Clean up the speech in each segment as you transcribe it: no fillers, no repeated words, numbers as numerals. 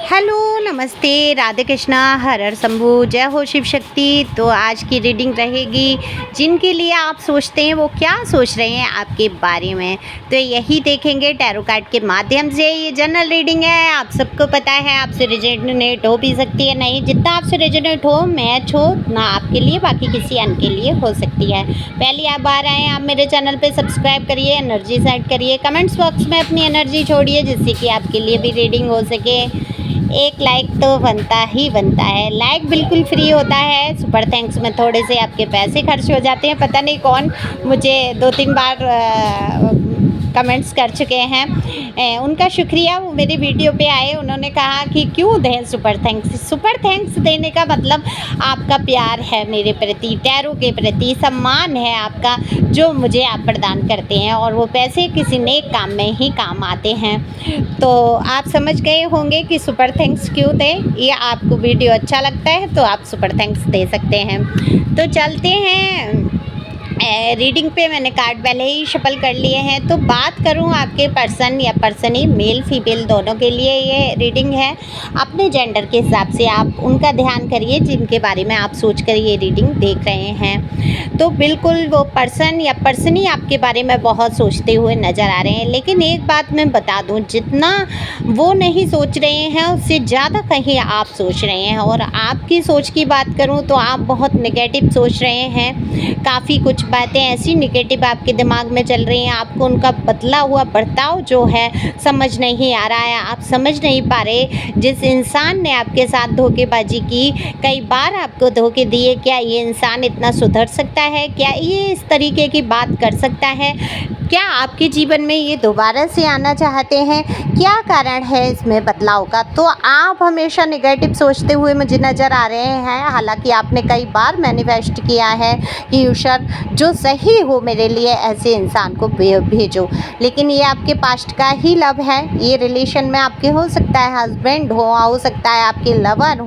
Hello, नमस्ते, राधे कृष्णा, हर हर शंभू, जय हो शिव शक्ति। तो आज की रीडिंग रहेगी जिनके लिए आप सोचते हैं वो क्या सोच रहे हैं आपके बारे में, तो यही देखेंगे टैरो कार्ड के माध्यम से। ये जनरल रीडिंग है, आप सबको पता है आपसे रेजोनेट हो भी सकती है, नहीं जितना आपसे रेजोनेट हो, मैच हो ना आपके लिए, बाकी किसी अन्य के लिए हो सकती है। पहली आप बार आए, आप मेरे चैनल पे सब्सक्राइब करिए, एनर्जी सेट करिए, कमेंट्स बॉक्स में अपनी एनर्जी छोड़िए जिससे कि आपके लिए भी रीडिंग हो सके। एक लाइक तो बनता ही बनता है, लाइक बिल्कुल फ्री होता है। सुपर थैंक्स में थोड़े से आपके पैसे खर्च हो जाते हैं, पता नहीं कौन मुझे 2-3 बार कमेंट्स कर चुके हैं, उनका शुक्रिया। वो मेरी वीडियो पे आए, उन्होंने कहा कि क्यों दें सुपर थैंक्स। सुपर थैंक्स देने का मतलब आपका प्यार है मेरे प्रति, टैरो के प्रति सम्मान है आपका, जो मुझे आप प्रदान करते हैं, और वो पैसे किसी नेक काम में ही काम आते हैं। तो आप समझ गए होंगे कि सुपर थैंक्स क्यों दें। ये आपको वीडियो अच्छा लगता है तो आप सुपर थैंक्स दे सकते हैं। तो चलते हैं रीडिंग पे। मैंने कार्ड पहले ही शफल कर लिए हैं। तो बात करूं आपके पर्सन या पर्सनी, मेल फीमेल दोनों के लिए ये रीडिंग है। अपने जेंडर के हिसाब से आप उनका ध्यान करिए जिनके बारे में आप सोच कर ये रीडिंग देख रहे हैं। तो बिल्कुल वो पर्सन या पर्सनी आपके बारे में बहुत सोचते हुए नज़र आ रहे हैं, लेकिन एक बात मैं बता दूं, जितना वो नहीं सोच रहे हैं उससे ज़्यादा कहीं आप सोच रहे हैं। और आपकी सोच की बात करूं तो आप बहुत नेगेटिव सोच रहे हैं, काफ़ी कुछ बातें ऐसी नेगेटिव आपके दिमाग में चल रही हैं। आपको उनका बदला हुआ बर्ताव जो है समझ नहीं आ रहा है, आप समझ नहीं पा रहे। जिस इंसान ने आपके साथ धोखेबाजी की, कई बार आपको धोखे दिए, क्या ये इंसान इतना सुधर सकता है? क्या ये इस तरीके की बात कर सकता है? क्या आपके जीवन में ये दोबारा से आना चाहते हैं? क्या कारण है इसमें बदलाव का? तो आप हमेशा नेगेटिव सोचते हुए मुझे नज़र आ रहे हैं। हालांकि आपने कई बार मैनिफेस्ट किया है कि ईश्वर जो सही हो मेरे लिए ऐसे इंसान को भेजो, लेकिन ये आपके पास्ट का ही लव है। ये रिलेशन में आपके हो सकता है हस्बैंड हो सकता है आपके लवर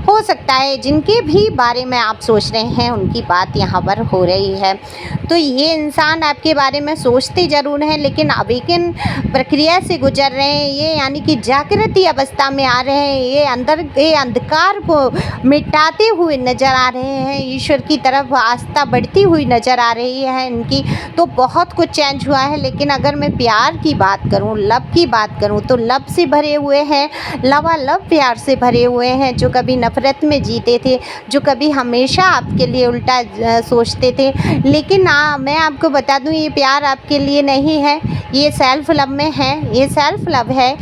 हो सकता है जिनके भी बारे में आप सोच रहे हैं उनकी बात यहाँ पर हो रही है। तो ये इंसान आपके बारे में सोचते ज़रूर हैं, लेकिन अवेकन प्रक्रिया से गुजर रहे हैं। ये यानी कि जागृति अवस्था में आ रहे हैं, ये अंधकार को मिटाते हुए नज़र आ रहे हैं, ईश्वर की तरफ आस्था बढ़ती हुई नज़र आ रही है इनकी। तो बहुत कुछ चेंज हुआ है। लेकिन अगर मैं प्यार की बात करूं, लव की बात करूं, तो लव से भरे हुए हैं, लवालव प्यार से भरे हुए हैं। जो कभी नफ़रत में जीते थे, जो कभी हमेशा आपके लिए उल्टा सोचते थे, लेकिन मैं आपको बता दूं ये प्यार आपके लिए नहीं है, ये सेल्फ लव में है, ये सेल्फ लव है।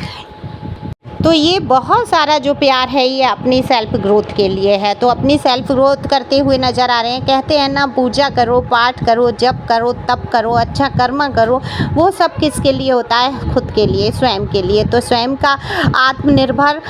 तो ये बहुत सारा जो प्यार है ये अपनी सेल्फ ग्रोथ के लिए है। तो अपनी सेल्फ ग्रोथ करते हुए नज़र आ रहे हैं। कहते हैं ना, पूजा करो, पाठ करो, जप करो, तप करो, अच्छा कर्म करो। वो सब किसके लिए होता है? खुद के लिए, स्वयं के लिए। तो स्वयं का आत्मनिर्भर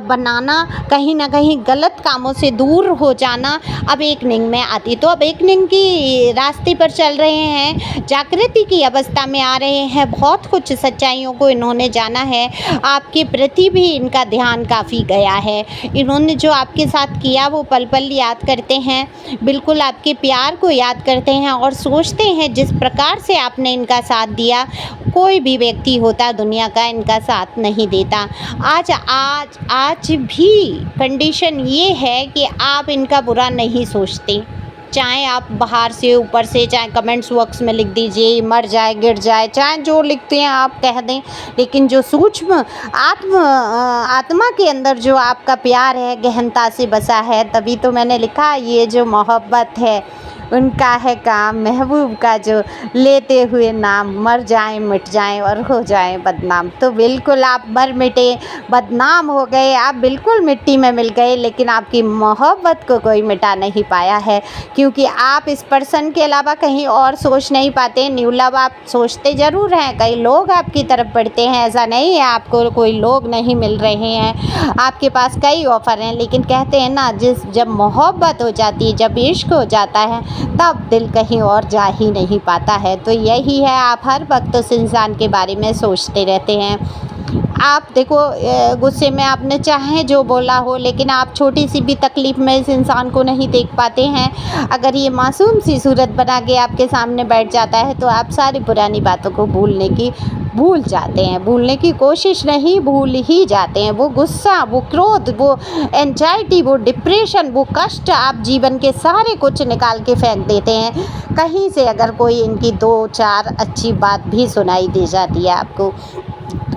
बनाना, कहीं ना कहीं गलत कामों से दूर हो जाना अवेकनिंग में आती। तो अवेकनिंग की रास्ते पर चल रहे हैं, जागृति की अवस्था में आ रहे हैं। बहुत कुछ सच्चाइयों को इन्होंने जाना है। आपके प्रति भी इनका ध्यान काफ़ी गया है। इन्होंने जो आपके साथ किया वो पल पल याद करते हैं, बिल्कुल आपके प्यार को याद करते हैं और सोचते हैं जिस प्रकार से आपने इनका साथ दिया, कोई भी व्यक्ति होता दुनिया का इनका साथ नहीं देता। आज भी कंडीशन ये है कि आप इनका बुरा नहीं सोचते। चाहे आप बाहर से ऊपर से, चाहे कमेंट्स बॉक्स में लिख दीजिए मर जाए, गिर जाए, चाहे जो लिखते हैं आप कह दें, लेकिन जो सूक्ष्म आत्मा के अंदर जो आपका प्यार है गहनता से बसा है। तभी तो मैंने लिखा, ये जो मोहब्बत है उनका है काम, महबूब का जो लेते हुए नाम, मर जाएं मिट जाएं और हो जाएं बदनाम। तो बिल्कुल आप मर मिटे, बदनाम हो गए, आप बिल्कुल मिट्टी में मिल गए, लेकिन आपकी मोहब्बत को कोई मिटा नहीं पाया है, क्योंकि आप इस पर्सन के अलावा कहीं और सोच नहीं पाते। न्यू लव आप सोचते ज़रूर हैं, कई लोग आपकी तरफ बढ़ते हैं, ऐसा नहीं है आपको कोई लोग नहीं मिल रहे हैं, आपके पास कई ऑफ़र हैं। लेकिन कहते हैं ना, जब मोहब्बत हो जाती है, जब इश्क हो जाता है, तब दिल कहीं और जा ही नहीं पाता है। तो यही है, आप हर वक्त उस इंसान के बारे में सोचते रहते हैं। आप देखो गुस्से में आपने चाहे जो बोला हो, लेकिन आप छोटी सी भी तकलीफ़ में इस इंसान को नहीं देख पाते हैं। अगर ये मासूम सी सूरत बना के आपके सामने बैठ जाता है तो आप सारी पुरानी बातों को भूल जाते हैं, भूलने की कोशिश नहीं, भूल ही जाते हैं। वो गुस्सा, वो क्रोध, वो एंजाइटी, वो डिप्रेशन, वो कष्ट आप जीवन के सारे कुछ निकाल के फेंक देते हैं। कहीं से अगर कोई इनकी 2-4 अच्छी बात भी सुनाई दे जाती है आपको,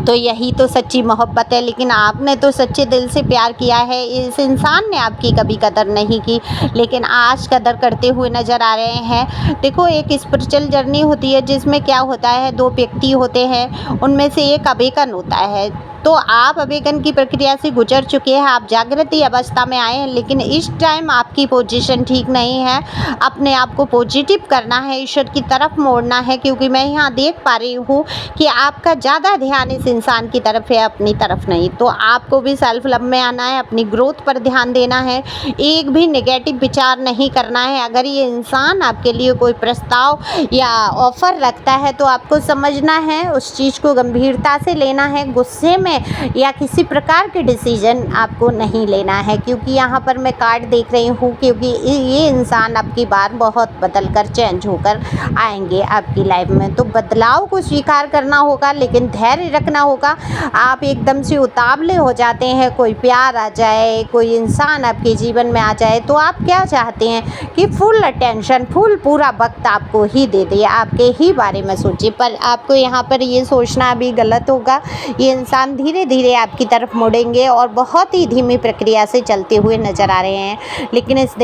तो यही तो सच्ची मोहब्बत है। लेकिन आपने तो सच्चे दिल से प्यार किया है, इस इंसान ने आपकी कभी कदर नहीं की, लेकिन आज कदर करते हुए नज़र आ रहे हैं। देखो, एक स्पिरिचुअल जर्नी होती है जिसमें क्या होता है, 2 व्यक्ति होते हैं, उनमें से एक अवेकन होता है। तो आप अवेकन की प्रक्रिया से गुजर चुके हैं, आप जागृति अवस्था में आए हैं, लेकिन इस टाइम आपकी पोजीशन ठीक नहीं है। अपने आप को पॉजिटिव करना है, ईश्वर की तरफ मोड़ना है, क्योंकि मैं यहाँ देख पा रही हूँ कि आपका ज़्यादा ध्यान इस इंसान की तरफ है, अपनी तरफ नहीं। तो आपको भी सेल्फ लव में आना है, अपनी ग्रोथ पर ध्यान देना है, एक भी नेगेटिव विचार नहीं करना है। अगर ये इंसान आपके लिए कोई प्रस्ताव या ऑफ़र रखता है तो आपको समझना है, उस चीज़ को गंभीरता से लेना है। गुस्से में या किसी प्रकार के डिसीजन आपको नहीं लेना है, क्योंकि यहाँ पर मैं कार्ड देख रही हूँ, क्योंकि ये इंसान आपकी बार बहुत बदल कर चेंज होकर आएंगे आपकी लाइफ में। तो बदलाव को स्वीकार करना होगा, लेकिन धैर्य रखना होगा। आप एकदम से उतावले हो जाते हैं, कोई प्यार आ जाए, कोई इंसान आपके जीवन में आ जाए, तो आप क्या चाहते हैं कि फुल अटेंशन, फुल पूरा वक्त आपको ही दे दे, आपके ही बारे में सोचे। पर आपको यहाँ पर ये सोचना भी गलत होगा। ये इंसान धीरे धीरे आपकी तरफ मुड़ेंगे और बहुत ही धीमी प्रक्रिया से चलते हुए नज़र आ रहे हैं। लेकिन इस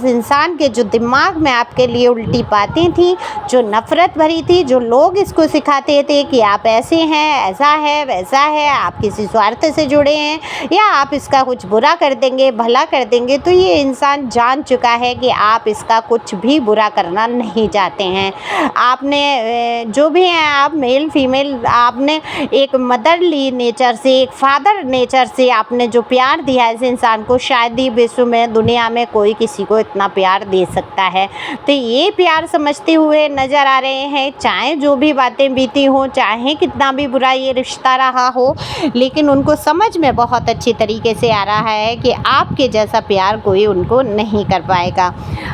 इंसान के जो दिमाग में आपके लिए उल्टी बातें थी, जो नफ़रत भरी थी, जो लोग इसको सिखाते थे कि आप ऐसे हैं, ऐसा है, वैसा है, आप किसी स्वार्थ से जुड़े हैं या आप इसका कुछ बुरा कर देंगे, भला कर देंगे, तो ये इंसान जान चुका है कि आप इसका कुछ भी बुरा करना नहीं चाहते हैं। आपने जो भी हैं, आप मेल फीमेल, आपने एक मदरली नेचर से, एक फादर नेचर से आपने जो प्यार दिया है इस इंसान को, शायद ही विश्व में, दुनिया में कोई किसी को इतना प्यार दे सकता है। तो ये प्यार समझते हुए नज़र आ रहे हैं, चाहे जो भी बातें बीती हों, चाहे कितना भी बुरा ये रिश्ता रहा हो, लेकिन उनको समझ में बहुत अच्छी तरीके से आ रहा है कि आपके जैसा प्यार कोई उनको नहीं कर पाएगा।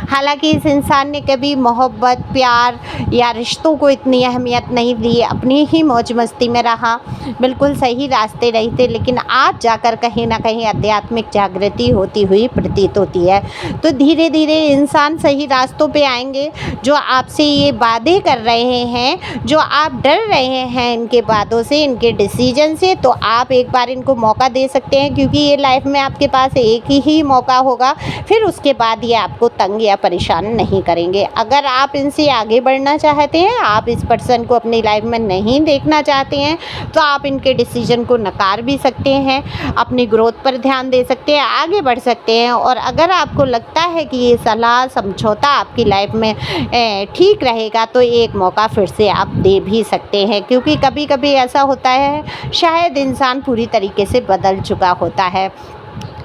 हालांकि इस इंसान ने कभी मोहब्बत, प्यार या रिश्तों को इतनी अहमियत नहीं दी, अपनी ही मौज मस्ती में रहा, बिल्कुल सही रास्ते नहीं थे। लेकिन आज जाकर कहीं ना कहीं आध्यात्मिक जागृति होती हुई प्रतीत होती है। तो धीरे धीरे इंसान सही रास्तों पे आएंगे। जो आपसे ये वादे कर रहे हैं, जो आप डर रहे हैं इनके बातों से, इनके डिसीजन से, तो आप एक बार इनको मौका दे सकते हैं, क्योंकि ये लाइफ में आपके पास एक ही मौका होगा, फिर उसके बाद ये आपको तंग या परेशान नहीं करेंगे। अगर आप इनसे आगे बढ़ना चाहते हैं, आप इस पर्सन को अपनी लाइफ में नहीं देखना चाहते हैं, तो आप इनके डिसीजन को नकार भी सकते हैं, अपनी ग्रोथ पर ध्यान दे सकते हैं, आगे बढ़ सकते हैं। और अगर आपको लगता है कि ये सलाह, समझौता आपकी लाइफ में ठीक रहेगा, तो एक मौका फिर से आप दे भी सकते हैं, क्योंकि कभी कभी ऐसा होता है, शायद इंसान पूरी तरीके से बदल चुका होता है,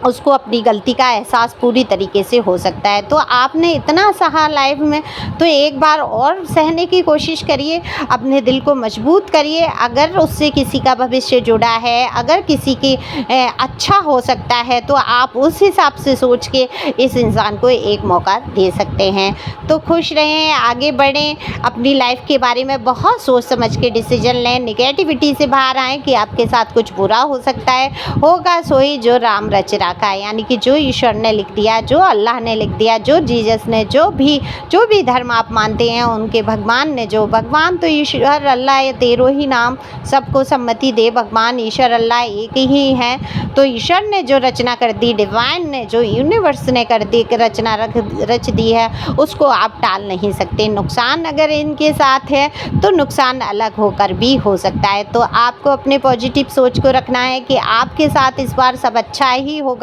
उसको अपनी गलती का एहसास पूरी तरीके से हो सकता है। तो आपने इतना सहा लाइफ में, तो एक बार और सहने की कोशिश करिए, अपने दिल को मजबूत करिए। अगर उससे किसी का भविष्य जुड़ा है, अगर किसी की अच्छा हो सकता है, तो आप उस हिसाब से सोच के इस इंसान को एक मौका दे सकते हैं। तो खुश रहें, आगे बढ़ें, अपनी लाइफ के बारे में बहुत सोच समझ के डिसीजन लें, निगेटिविटी से बाहर आएँ कि आपके साथ कुछ बुरा हो सकता है। होगा सोई जो राम रच का, यानी कि जो ईश्वर ने लिख दिया, जो अल्लाह ने लिख दिया, जो जीसस ने, जो भी धर्म आप मानते हैं, उनके भगवान ने, जो भगवान तो ईश्वर अल्लाह, ये तेरों ही नाम सबको सम्मति दे, भगवान ईश्वर अल्लाह एक ही हैं। तो ईश्वर ने जो रचना कर दी, डिवाइन ने जो यूनिवर्स ने कर दी, रचना रच दी है, उसको आप टाल नहीं सकते। नुकसान अगर इनके साथ है तो नुकसान अलग होकर भी हो सकता है। तो आपको अपने पॉजिटिव सोच को रखना है कि आपके साथ इस बार सब अच्छा ही होगा,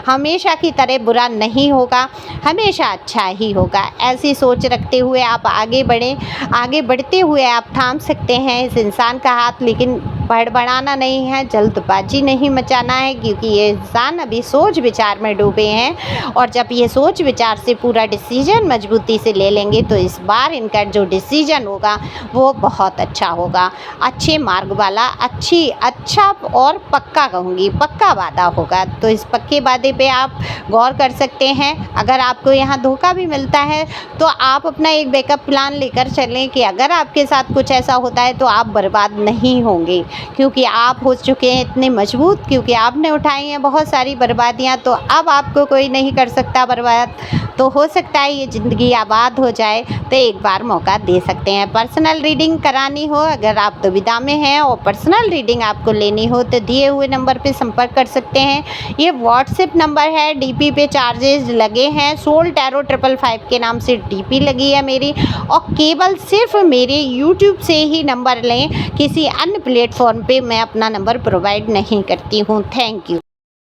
हमेशा की तरह बुरा नहीं होगा, हमेशा अच्छा ही होगा। ऐसी सोच रखते हुए आप आगे बढ़ें। आगे बढ़ते हुए आप थाम सकते हैं इस इंसान का हाथ, लेकिन बड़बड़ाना नहीं है, जल्दबाजी नहीं मचाना है, क्योंकि ये इंसान अभी सोच विचार में डूबे हैं और जब ये सोच विचार से पूरा डिसीजन मजबूती से ले लेंगे तो इस बार इनका जो डिसीजन होगा वो बहुत अच्छा होगा, अच्छे मार्ग वाला, अच्छा और पक्का कहूँगी, पक्का वादा होगा। तो इस पक्के वादे पे आप गौर कर सकते हैं। अगर आपको यहाँ धोखा भी मिलता है तो आप अपना एक बैकअप प्लान लेकर चलें कि अगर आपके साथ कुछ ऐसा होता है तो आप बर्बाद नहीं होंगे, क्योंकि आप हो चुके हैं इतने मजबूत, क्योंकि आपने उठाई हैं बहुत सारी बर्बादियाँ, तो अब आपको कोई नहीं कर सकता बर्बाद। तो हो सकता है ये ज़िंदगी आबाद हो जाए, तो एक बार मौका दे सकते हैं। पर्सनल रीडिंग करानी हो, अगर आप दुविधा में हैं और पर्सनल रीडिंग आपको लेनी हो तो दिए हुए नंबर पे संपर्क कर सकते हैं। ये व्हाट्सएप नंबर है, डीपी पे चार्जेस लगे हैं। सोल टैरो 555 के नाम से डीपी लगी है मेरी, और केवल सिर्फ मेरे यूट्यूब से ही नंबर लें, किसी अन्य प्लेटफॉर्म पे मैं अपना नंबर प्रोवाइड नहीं करती हूँ। Thank you.